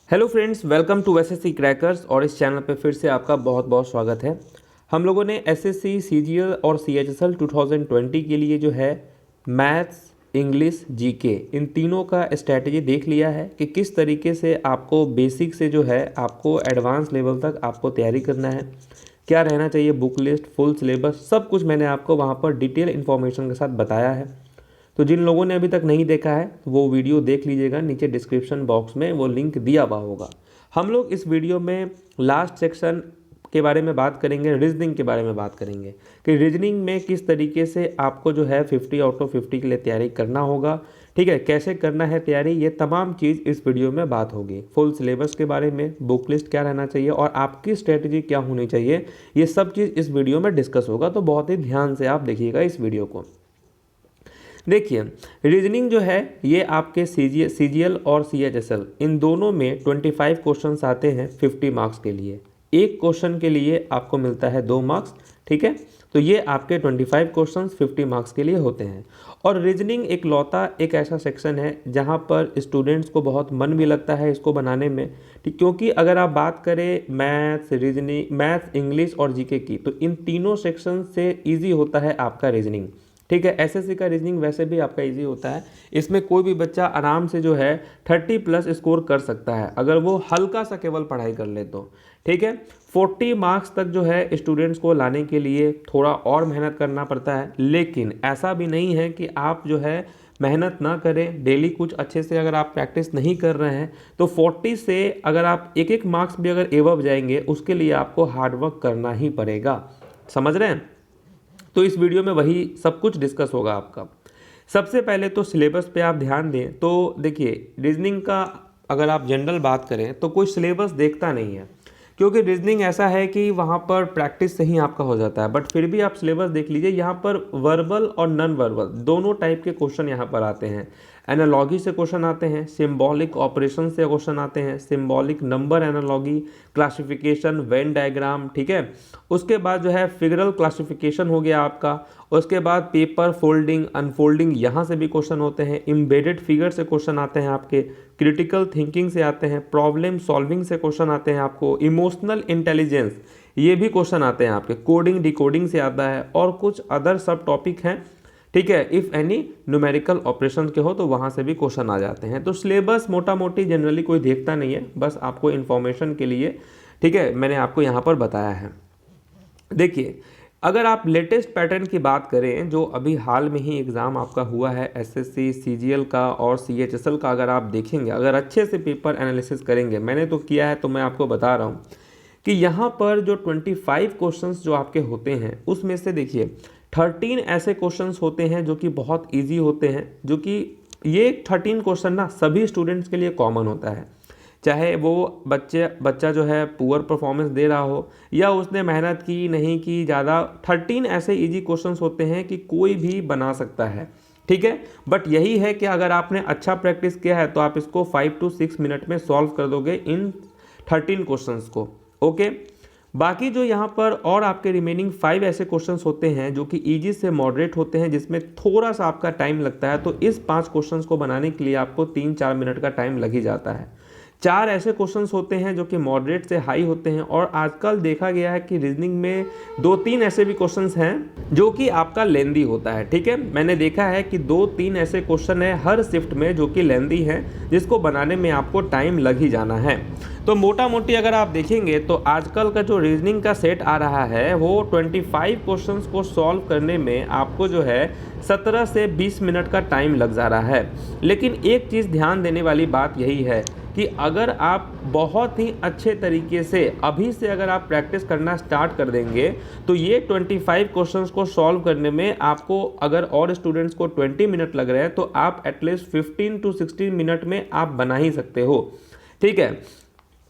Hello friends, welcome to SSC crackers. और इस channel पे फिर से आपका बहुत बहुत स्वागत है। हम लोगों ने एसएससी, सीजीएल और सीएचएसएल 2020 के लिए जो है मैथ्स, इंग्लिश, जीके इन तीनों का स्ट्रैटेजी देख लिया है कि किस तरीके से आपको बेसिक से जो है आपको एडवांस लेवल तक आपको तैयारी करना है, क्या रहना चाहिए, बुक लिस्ट, फुल सिलेबस, सब कुछ मैंने आपको वहाँ पर डिटेल इन्फॉर्मेशन के साथ बताया है। तो जिन लोगों ने अभी तक नहीं देखा है वो वीडियो देख लीजिएगा, नीचे डिस्क्रिप्शन बॉक्स में वो लिंक दिया हुआ होगा। हम लोग इस वीडियो में लास्ट सेक्शन के बारे में बात करेंगे, रीजनिंग के बारे में बात करेंगे कि रीजनिंग में किस तरीके से आपको जो है 50 आउट ऑफ 50 के लिए तैयारी करना होगा, ठीक है, कैसे करना है तैयारी, ये तमाम चीज़ इस वीडियो में बात होगी। फुल सिलेबस के बारे में, बुक लिस्ट क्या रहना चाहिए और आपकी स्ट्रेटजी क्या होनी चाहिए, ये सब चीज़ इस वीडियो में डिस्कस होगा। तो बहुत ही ध्यान से आप देखिएगा इस वीडियो को। देखिए, रीजनिंग जो है ये आपके सीजीएल और सीएचएसएल इन दोनों में 25 क्वेश्चंस आते हैं 50 मार्क्स के लिए। एक क्वेश्चन के लिए आपको मिलता है 2 मार्क्स, ठीक है। तो ये आपके 25 क्वेश्चंस 50 मार्क्स के लिए होते हैं। और रीजनिंग एक लौता एक ऐसा सेक्शन है जहाँ पर स्टूडेंट्स को बहुत मन भी लगता है इसको बनाने में, ठीक, क्योंकि अगर आप बात करें मैथ्स, रीजनिंग, मैथ्स, इंग्लिश और जीके की, तो इन तीनों सेक्शन से ईजी होता है आपका रीजनिंग, ठीक है। एसएससी का रीजनिंग वैसे भी आपका इजी होता है, इसमें कोई भी बच्चा आराम से जो है 30 प्लस स्कोर कर सकता है अगर वो हल्का सा केवल पढ़ाई कर ले तो, ठीक है। 40 मार्क्स तक जो है स्टूडेंट्स को लाने के लिए थोड़ा और मेहनत करना पड़ता है, लेकिन ऐसा भी नहीं है कि आप जो है मेहनत ना करें। डेली कुछ अच्छे से अगर आप प्रैक्टिस नहीं कर रहे हैं तो 40 से अगर आप एक एक मार्क्स भी अगर एवब जाएंगे उसके लिए आपको हार्डवर्क करना ही पड़ेगा, समझ रहे हैं। तो इस वीडियो में वही सब कुछ डिस्कस होगा आपका। सबसे पहले तो सिलेबस पे आप ध्यान दें। तो देखिए, रीजनिंग का अगर आप जनरल बात करें तो कोई सिलेबस देखता नहीं है, क्योंकि रीजनिंग ऐसा है कि वहाँ पर प्रैक्टिस से ही आपका हो जाता है। बट फिर भी आप सिलेबस देख लीजिए, यहाँ पर वर्बल और नॉन वर्बल दोनों टाइप के क्वेश्चन यहाँ पर आते हैं। एनालॉजी से क्वेश्चन आते हैं, सिंबॉलिक ऑपरेशन से क्वेश्चन आते हैं, symbolic number analogy, classification, Venn diagram, ठीक है। उसके बाद जो है फिगरल क्लासिफिकेशन हो गया आपका। उसके बाद पेपर फोल्डिंग, अनफोल्डिंग, यहाँ से भी क्वेश्चन होते हैं। एम्बेडेड फिगर से क्वेश्चन आते हैं आपके, क्रिटिकल थिंकिंग से आते हैं, प्रॉब्लम सॉल्विंग से क्वेश्चन आते हैं आपको, इमोशनल इंटेलिजेंस ये भी क्वेश्चन आते हैं आपके, कोडिंग डिकोडिंग से आता है और कुछ अदर सब टॉपिक हैं, ठीक है। इफ़ एनी न्यूमेरिकल ऑपरेशन के हो तो वहाँ से भी क्वेश्चन आ जाते हैं। तो सिलेबस मोटा मोटी जनरली कोई देखता नहीं है, बस आपको इन्फॉर्मेशन के लिए, ठीक है, मैंने आपको यहाँ पर बताया है। देखिए, अगर आप लेटेस्ट पैटर्न की बात करें जो अभी हाल में ही एग्ज़ाम आपका हुआ है एसएससी, सीजीएल का और सीएचएसएल का, अगर आप देखेंगे, अगर अच्छे से पेपर एनालिसिस करेंगे, मैंने तो किया है तो मैं आपको बता रहा हूँ कि यहाँ पर जो 25 क्वेश्चंस जो आपके होते हैं उसमें से देखिए 13 ऐसे क्वेश्चंस होते हैं जो कि बहुत ईजी होते हैं, जो कि ये 13 क्वेश्चन ना सभी स्टूडेंट्स के लिए कॉमन होता है, चाहे वो बच्चा जो है पुअर परफॉर्मेंस दे रहा हो या उसने मेहनत की नहीं की ज़्यादा। 13 ऐसे इजी क्वेश्चंस होते हैं कि कोई भी बना सकता है, ठीक है। बट यही है कि अगर आपने अच्छा प्रैक्टिस किया है तो आप इसको 5 to 6 मिनट में सॉल्व कर दोगे इन 13 क्वेश्चंस को, ओके। बाकी जो यहाँ पर और आपके रिमेनिंग 5 ऐसे क्वेश्चंस होते हैं जो कि इजी से मॉडरेट होते हैं, जिसमें थोड़ा सा आपका टाइम लगता है। तो इस 5 क्वेश्चंस को बनाने के लिए आपको 3-4 मिनट का टाइम लग ही जाता है। 4 ऐसे क्वेश्चंस होते हैं जो कि मॉडरेट से हाई होते हैं। और आजकल देखा गया है कि रीजनिंग में 2-3 ऐसे भी क्वेश्चंस हैं जो कि आपका लेंदी होता है, ठीक है। मैंने देखा है कि 2-3 ऐसे क्वेश्चन है हर शिफ्ट में जो कि लेंदी हैं, जिसको बनाने में आपको टाइम लग ही जाना है। तो मोटा मोटी अगर आप देखेंगे तो आजकल का जो रीजनिंग का सेट आ रहा है वो 25 क्वेश्चंस को सॉल्व करने में आपको जो है 17 से 20 मिनट का टाइम लग जा रहा है। लेकिन एक चीज़ ध्यान देने वाली बात यही है कि अगर आप बहुत ही अच्छे तरीके से अभी से अगर आप प्रैक्टिस करना स्टार्ट कर देंगे तो ये 25 क्वेश्चंस को सॉल्व करने में आपको, अगर और स्टूडेंट्स को 20 मिनट लग रहे हैं तो आप एटलीस्ट 15 to 16 मिनट में आप बना ही सकते हो, ठीक है,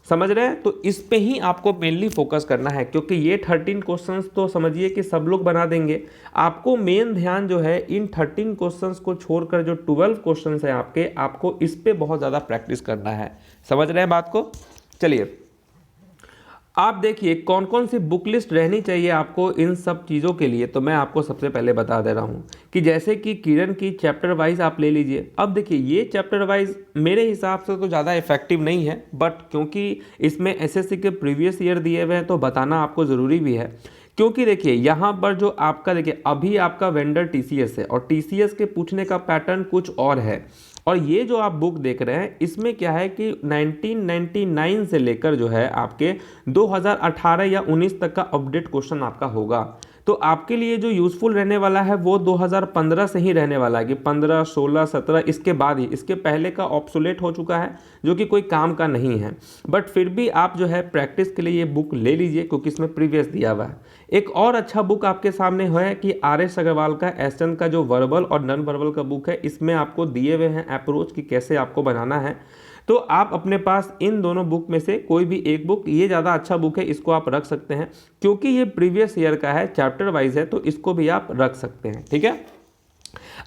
समझ रहे हैं। तो इस पे ही आपको मेनली फोकस करना है, क्योंकि ये 13 क्वेश्चंस तो समझिए कि सब लोग बना देंगे। आपको मेन ध्यान जो है इन 13 क्वेश्चंस को छोड़कर जो 12 क्वेश्चंस है आपके, आपको इस पे बहुत ज़्यादा प्रैक्टिस करना है, समझ रहे हैं बात को। चलिए, आप देखिए कौन कौन सी बुक लिस्ट रहनी चाहिए आपको इन सब चीज़ों के लिए, तो मैं आपको सबसे पहले बता दे रहा हूँ कि जैसे कि किरण की चैप्टर वाइज आप ले लीजिए। अब देखिए ये चैप्टर वाइज मेरे हिसाब से तो ज़्यादा इफेक्टिव नहीं है, बट क्योंकि इसमें एसएससी के प्रीवियस ईयर दिए हुए हैं तो बताना आपको ज़रूरी भी है। क्योंकि देखिए यहाँ पर जो आपका देखिए अभी आपका वेंडर टीसीएस है और टीसीएस के पूछने का पैटर्न कुछ और है, और ये जो आप बुक देख रहे हैं इसमें क्या है कि 1999 से लेकर जो है आपके 2018 या 19 तक का अपडेट क्वेश्चन आपका होगा। तो आपके लिए जो यूज़फुल रहने वाला है वो 2015 से ही रहने वाला है कि 15, 16, 17 इसके बाद ही, इसके पहले का ऑब्सोलेट हो चुका है जो कि कोई काम का नहीं है। बट फिर भी आप जो है प्रैक्टिस के लिए ये बुक ले लीजिए क्योंकि इसमें प्रीवियस दिया हुआ है। एक और अच्छा बुक आपके सामने है कि आर.एस. अग्रवाल का एसएन का जो वर्बल और नॉन वर्बल का बुक है, इसमें आपको दिए हुए हैं अप्रोच कि कैसे आपको बनाना है। तो आप अपने पास इन दोनों बुक में से कोई भी एक बुक, ये ज़्यादा अच्छा बुक है, इसको आप रख सकते हैं क्योंकि ये प्रीवियस ईयर का है, चैप्टर वाइज है, तो इसको भी आप रख सकते हैं। ठीक है।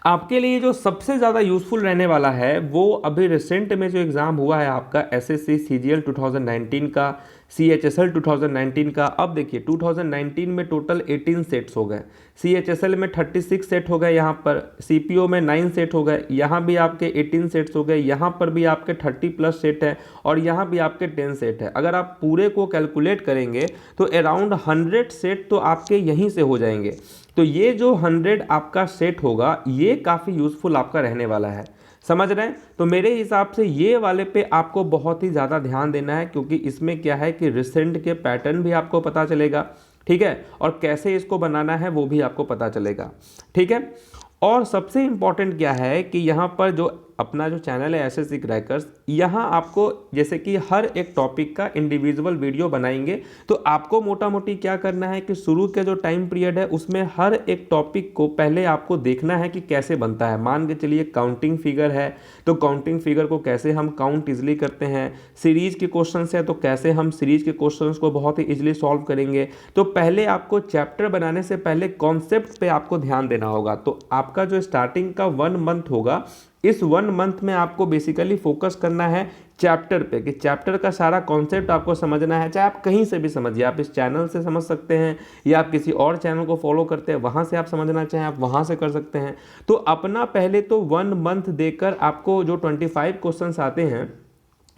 आपके लिए जो सबसे ज़्यादा यूज़फुल रहने वाला है वो अभी रिसेंट में जो एग्ज़ाम हुआ है आपका एसएससी सीजीएल 2019 का, सीएचएसएल 2019 का। अब देखिए 2019 में टोटल 18 सेट्स हो गए, सीएचएसएल में 36 सेट हो गए, यहाँ पर सीपीओ में 9 सेट हो गए, यहाँ भी आपके 18 सेट्स हो गए, यहाँ पर भी आपके 30+ सेट है और यहाँ भी आपके 10 सेट है। अगर आप पूरे को कैलकुलेट करेंगे तो अराउंड 100 सेट तो आपके यहीं से हो जाएंगे। तो ये जो 100 आपका सेट होगा ये काफ़ी यूज़फुल आपका रहने वाला है, समझ रहे हैं। तो मेरे हिसाब से ये वाले पे आपको बहुत ही ज़्यादा ध्यान देना है क्योंकि इसमें क्या है कि रिसेंट के पैटर्न भी आपको पता चलेगा, ठीक है, और कैसे इसको बनाना है वो भी आपको पता चलेगा। ठीक है। और सबसे इम्पॉर्टेंट क्या है कि यहाँ पर जो अपना जो चैनल है एसएससी क्रैकर्स, यहाँ आपको जैसे कि हर एक टॉपिक का इंडिविजुअल वीडियो बनाएंगे। तो आपको मोटा मोटी क्या करना है कि शुरू के जो टाइम पीरियड है उसमें हर एक टॉपिक को पहले आपको देखना है कि कैसे बनता है। मान के चलिए काउंटिंग फिगर है तो काउंटिंग फिगर को कैसे हम काउंट इजिली करते हैं, सीरीज के क्वेश्चन है तो कैसे हम सीरीज के क्वेश्चन को बहुत ही इजिली सॉल्व करेंगे। तो पहले आपको चैप्टर बनाने से पहले कॉन्सेप्ट पे आपको ध्यान देना होगा। तो आपका जो स्टार्टिंग का 1 मंथ होगा, इस 1 मंथ में आपको बेसिकली फोकस करना है चैप्टर पे कि चैप्टर का सारा कॉन्सेप्ट आपको समझना है। चाहे आप कहीं से भी समझिए, आप इस चैनल से समझ सकते हैं या आप किसी और चैनल को फॉलो करते हैं वहाँ से आप समझना चाहें आप वहाँ से कर सकते हैं। तो अपना पहले तो 1 मंथ देकर आपको जो 25 क्वेश्चंस आते हैं,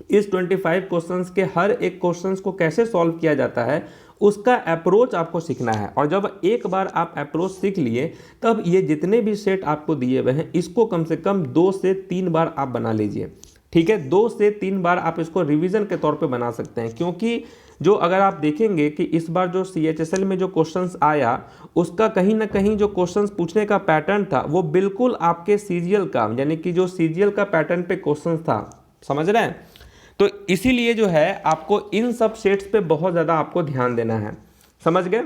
इस 25 क्वेश्चंस के हर एक क्वेश्चंस को कैसे सॉल्व किया जाता है उसका अप्रोच आपको सीखना है। और जब एक बार आप अप्रोच सीख लिए तब ये जितने भी सेट आपको दिए हुए हैं इसको कम से कम 2 से 3 बार आप बना लीजिए। ठीक है, 2 से 3 बार आप इसको रिवीजन के तौर पे बना सकते हैं क्योंकि जो अगर आप देखेंगे कि इस बार जो सीएचएसएल में जो क्वेश्चंस आया उसका कहीं ना कहीं जो क्वेश्चंस पूछने का पैटर्न था वो बिल्कुल आपके सीजीएल का, यानी कि जो सीजीएल का पैटर्न पे क्वेश्चंस था, समझ रहे हैं। तो इसीलिए जो है आपको इन सब सेट्स पे बहुत ज़्यादा आपको ध्यान देना है, समझ गए।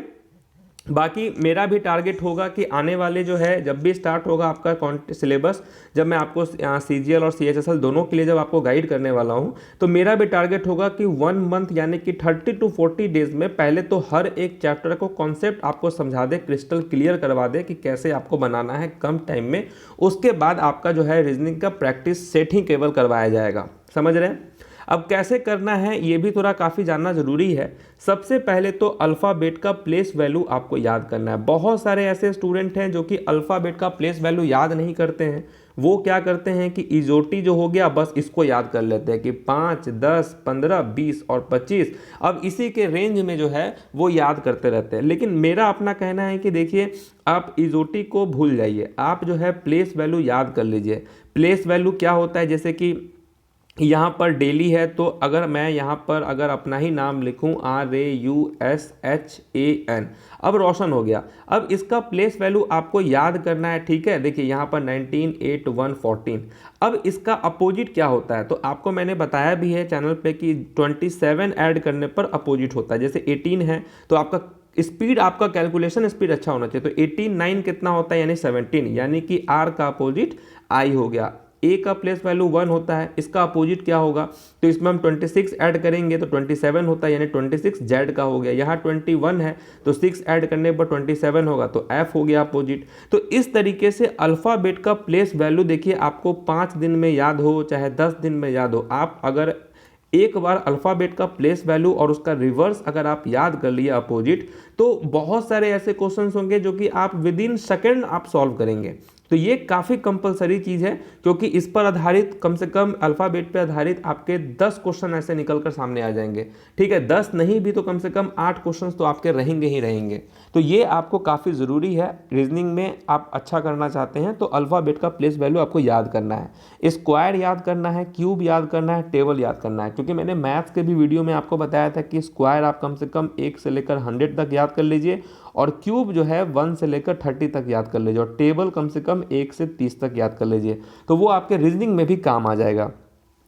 बाकी मेरा भी टारगेट होगा कि आने वाले जो है जब भी स्टार्ट होगा आपका सिलेबस, जब मैं आपको सीजीएल और सीएचएसएल दोनों के लिए जब आपको गाइड करने वाला हूं, तो मेरा भी टारगेट होगा कि 1 मंथ यानी कि 30 to 40 डेज में पहले तो हर एक चैप्टर को कॉन्सेप्ट आपको समझा दे, क्रिस्टल क्लियर करवा दे कि कैसे आपको बनाना है कम टाइम में। उसके बाद आपका जो है रीजनिंग का प्रैक्टिस सेट ही केवल करवाया जाएगा, समझ रहे हैं। अब कैसे करना है ये भी थोड़ा काफ़ी जानना ज़रूरी है। सबसे पहले तो अल्फ़ाबेट का प्लेस वैल्यू आपको याद करना है। बहुत सारे ऐसे स्टूडेंट हैं जो कि अल्फ़ाबेट का प्लेस वैल्यू याद नहीं करते हैं। वो क्या करते हैं कि इजोटी जो हो गया बस इसको याद कर लेते हैं कि 5, 10, 15, 20 और 25, अब इसी के रेंज में जो है वो याद करते रहते हैं। लेकिन मेरा अपना कहना है कि देखिए आप इजोटी को भूल जाइए, आप जो है प्लेस वैल्यू याद कर लीजिए। प्लेस वैल्यू क्या होता है, जैसे कि यहाँ पर डेली है तो अगर मैं यहाँ पर अगर अपना ही नाम लिखूँ RAUSHAN, अब रोशन हो गया। अब इसका प्लेस वैल्यू आपको याद करना है, ठीक है। देखिए यहाँ पर 19, 8, 1, 14। अब इसका अपोजिट क्या होता है तो आपको मैंने बताया भी है चैनल पे कि 27 ऐड करने पर अपोजिट होता है। जैसे 18 है तो आपका स्पीड, आपका कैलकुलेशन स्पीड अच्छा होना चाहिए। तो 18, 9 कितना होता है यानी 17, यानी कि R का अपोजिट I हो गया। ए का प्लेस वैल्यू 1 होता है, इसका अपोजिट क्या होगा तो इसमें हम 26 ऐड करेंगे तो 27 होता है, यानी 26 जेड का हो गया। यहाँ 21 है तो 6 ऐड करने पर 27 होगा तो एफ हो गया अपोजिट। तो इस तरीके से अल्फ़ाबेट का प्लेस वैल्यू देखिए आपको 5 दिन में याद हो चाहे 10 दिन में याद हो, आप अगर एक बार अल्फ़ाबेट का प्लेस वैल्यू और उसका रिवर्स अगर आप याद कर लिए अपोजिट, तो बहुत सारे ऐसे क्वेश्चंस होंगे जो कि आप विद इन सेकेंड आप सॉल्व करेंगे। तो ये काफ़ी कंपलसरी चीज़ है, क्योंकि इस पर आधारित कम से कम अल्फ़ाबेट पे आधारित आपके 10 क्वेश्चन ऐसे निकल कर सामने आ जाएंगे। ठीक है, 10 नहीं भी तो कम से कम 8 क्वेश्चन तो आपके रहेंगे ही रहेंगे। तो ये आपको काफ़ी ज़रूरी है। रीजनिंग में आप अच्छा करना चाहते हैं तो अल्फ़ाबेट का प्लेस वैल्यू आपको याद करना है, स्क्वायर याद करना है, क्यूब याद करना है, टेबल याद करना है। क्योंकि मैंने मैथ्स के भी वीडियो में आपको बताया था कि स्क्वायर आप कम से कम 1 से लेकर 100 तक याद कर लीजिए, और क्यूब जो है 1 से लेकर 30 तक याद कर लीजिए, और टेबल कम से कम 1 से 30 तक याद कर लीजिए। तो वो आपके रीजनिंग में भी काम आ जाएगा।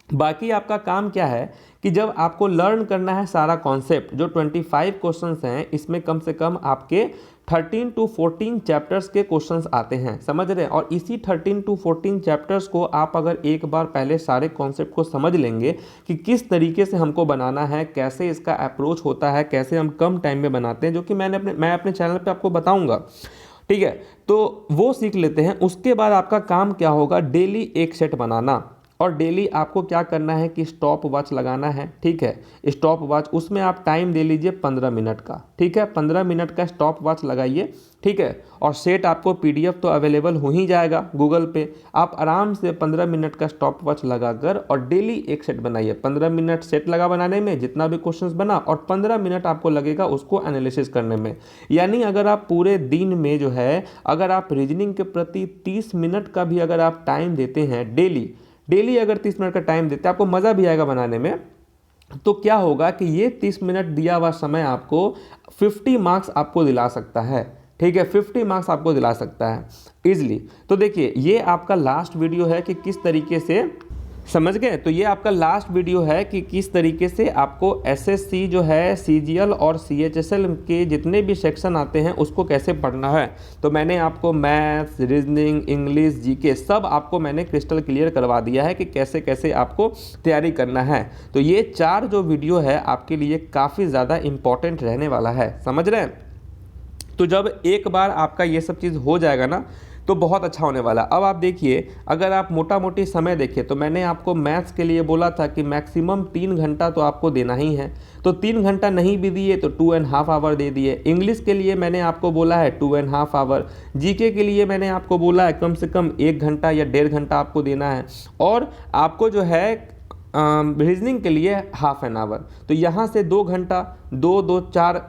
बाकी आपका काम क्या है कि जब आपको लर्न करना है सारा कॉन्सेप्ट, जो 25 क्वेश्चंस हैं इसमें कम से कम आपके 13 to 14 चैप्टर्स के क्वेश्चंस आते हैं, समझ रहे हैं। और इसी 13 to 14 चैप्टर्स को आप अगर एक बार पहले सारे कॉन्सेप्ट को समझ लेंगे कि किस तरीके से हमको बनाना है, कैसे इसका अप्रोच होता है, कैसे हम कम टाइम में बनाते हैं, जो कि मैं अपने चैनल पे आपको बताऊंगा। ठीक है, तो वो सीख लेते हैं। उसके बाद आपका काम क्या होगा, डेली एक सेट बनाना, और डेली आपको क्या करना है कि स्टॉप वॉच लगाना है। ठीक है, स्टॉप वॉच, उसमें आप टाइम दे लीजिए 15 मिनट का। ठीक है, 15 मिनट का स्टॉप वॉच लगाइए। ठीक है, और सेट आपको PDF तो अवेलेबल हो ही जाएगा गूगल पे। आप आराम से 15 मिनट का स्टॉप वॉच लगाकर और डेली एक सेट बनाइए। 15 मिनट सेट लगा बनाने में, जितना भी क्वेश्चंस बना, और 15 मिनट आपको लगेगा उसको एनालिसिस करने में। यानी अगर आप पूरे दिन में जो है, अगर आप रीजनिंग के प्रति 30 मिनट का भी अगर आप टाइम देते हैं डेली अगर 30 मिनट का टाइम देते हैं, आपको मज़ा भी आएगा बनाने में। तो क्या होगा कि ये 30 मिनट दिया हुआ समय आपको 50 मार्क्स आपको दिला सकता है। ठीक है, 50 मार्क्स आपको दिला सकता है इजली। तो देखिए, ये आपका लास्ट वीडियो है कि किस तरीके से, समझ गए। तो ये आपका लास्ट वीडियो है कि किस तरीके से आपको SSC जो है, CGL और CHSL के जितने भी सेक्शन आते हैं उसको कैसे पढ़ना है। तो मैंने आपको मैथ्स, रीजनिंग, इंग्लिश, GK सब आपको मैंने क्रिस्टल क्लियर करवा दिया है कि कैसे कैसे आपको तैयारी करना है। तो ये 4 जो वीडियो है आपके लिए काफ़ी ज़्यादा इम्पॉर्टेंट रहने वाला है, समझ रहे हैं। तो जब एक बार आपका ये सब चीज़ हो जाएगा ना, तो बहुत अच्छा होने वाला। अब आप देखिए, अगर आप मोटा मोटी समय देखिए, तो मैंने आपको मैथ्स के लिए बोला था कि मैक्सिमम 3 घंटा तो आपको देना ही है। तो 3 घंटा नहीं भी दिए तो 2.5 आवर दे दिए। इंग्लिश के लिए मैंने आपको बोला है 2.5 आवर। GK के लिए मैंने आपको बोला है कम से कम 1 घंटा या 1.5 घंटा आपको देना है। और आपको जो है रीजनिंग के लिए हाफ एन आवर। तो यहाँ से 2 घंटा, 2, 2, 4,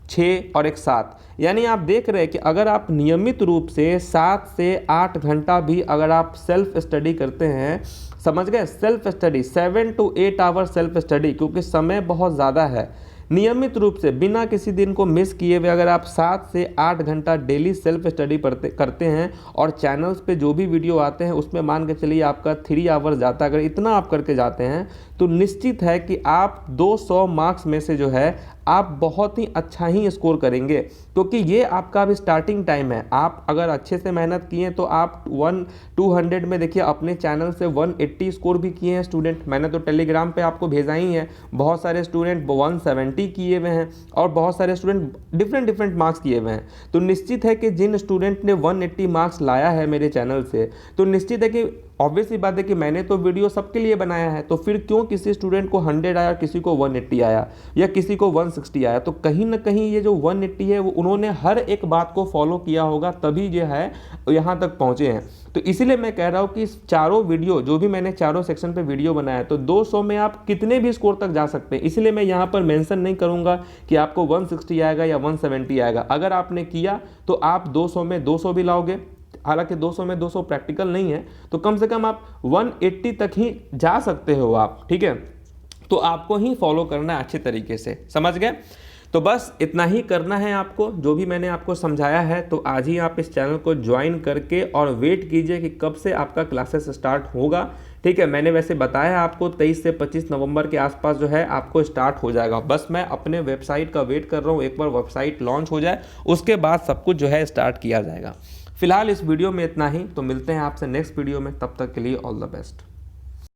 6 और 1, 7। यानी आप देख रहे हैं कि अगर आप नियमित रूप से 7 से 8 घंटा भी अगर आप सेल्फ स्टडी करते हैं, समझ गए, self study 7 to 8 hour self study, क्योंकि समय बहुत ज़्यादा है। नियमित रूप से बिना किसी दिन को मिस किए हुए अगर आप 7 से 8 घंटा डेली सेल्फ स्टडी करते हैं, और चैनल्स पे जो भी वीडियो आते हैं उसमें मान के चलिए आपका 3 आवर जाता है, अगर इतना आप करके जाते हैं तो निश्चित है कि आप 200 मार्क्स में से जो है आप बहुत ही अच्छा ही स्कोर करेंगे। क्योंकि ये आपका अभी स्टार्टिंग टाइम है। आप अगर अच्छे से मेहनत किए तो आप 200 में देखिए, अपने चैनल से 180 स्कोर भी किए हैं स्टूडेंट। मैंने तो टेलीग्राम पे आपको भेजा ही है। बहुत सारे स्टूडेंट 170 किए हुए हैं, और बहुत सारे स्टूडेंट डिफरेंट मार्क्स किए हुए हैं। तो निश्चित है कि जिन स्टूडेंट ने 180 मार्क्स लाया है मेरे चैनल से, तो निश्चित है कि ऑब्वियस ही बात है कि मैंने तो वीडियो सबके लिए बनाया है। तो फिर क्यों किसी स्टूडेंट को 100 आया, किसी को 180 आया, या किसी को 160 आया। तो कहीं ना कहीं ये जो 180 है वो उन्होंने हर एक बात को फॉलो किया होगा, तभी जो है यहाँ तक पहुँचे हैं। तो इसीलिए मैं कह रहा हूँ कि इस चारों वीडियो, जो भी मैंने चारों सेक्शन पे वीडियो बनाया, तो 200 में आप कितने भी स्कोर तक जा सकते हैं। इसलिए मैं यहाँ पर मेंशन नहीं करूँगा कि आपको 160 आएगा या 170 आएगा। अगर आपने किया तो आप 200 में 200 भी लाओगे। हालांकि 200 में 200 प्रैक्टिकल नहीं है, तो कम से कम आप 180 तक ही जा सकते हो आप। ठीक है, तो आपको ही फॉलो करना है अच्छे तरीके से, समझ गए। तो बस इतना ही करना है आपको, जो भी मैंने आपको समझाया है। तो आज ही आप इस चैनल को ज्वाइन करके और वेट कीजिए कि कब से आपका क्लासेस स्टार्ट होगा। ठीक है, मैंने वैसे बताया आपको 23 से 25 नवंबर के आसपास जो है आपको स्टार्ट हो जाएगा। बस मैं अपने वेबसाइट का वेट कर रहा हूँ, एक बार वेबसाइट लॉन्च हो जाए उसके बाद सब कुछ जो है स्टार्ट किया जाएगा। फिलहाल इस वीडियो में इतना ही। तो मिलते हैं आपसे नेक्स्ट वीडियो में, तब तक के लिए ऑल द बेस्ट।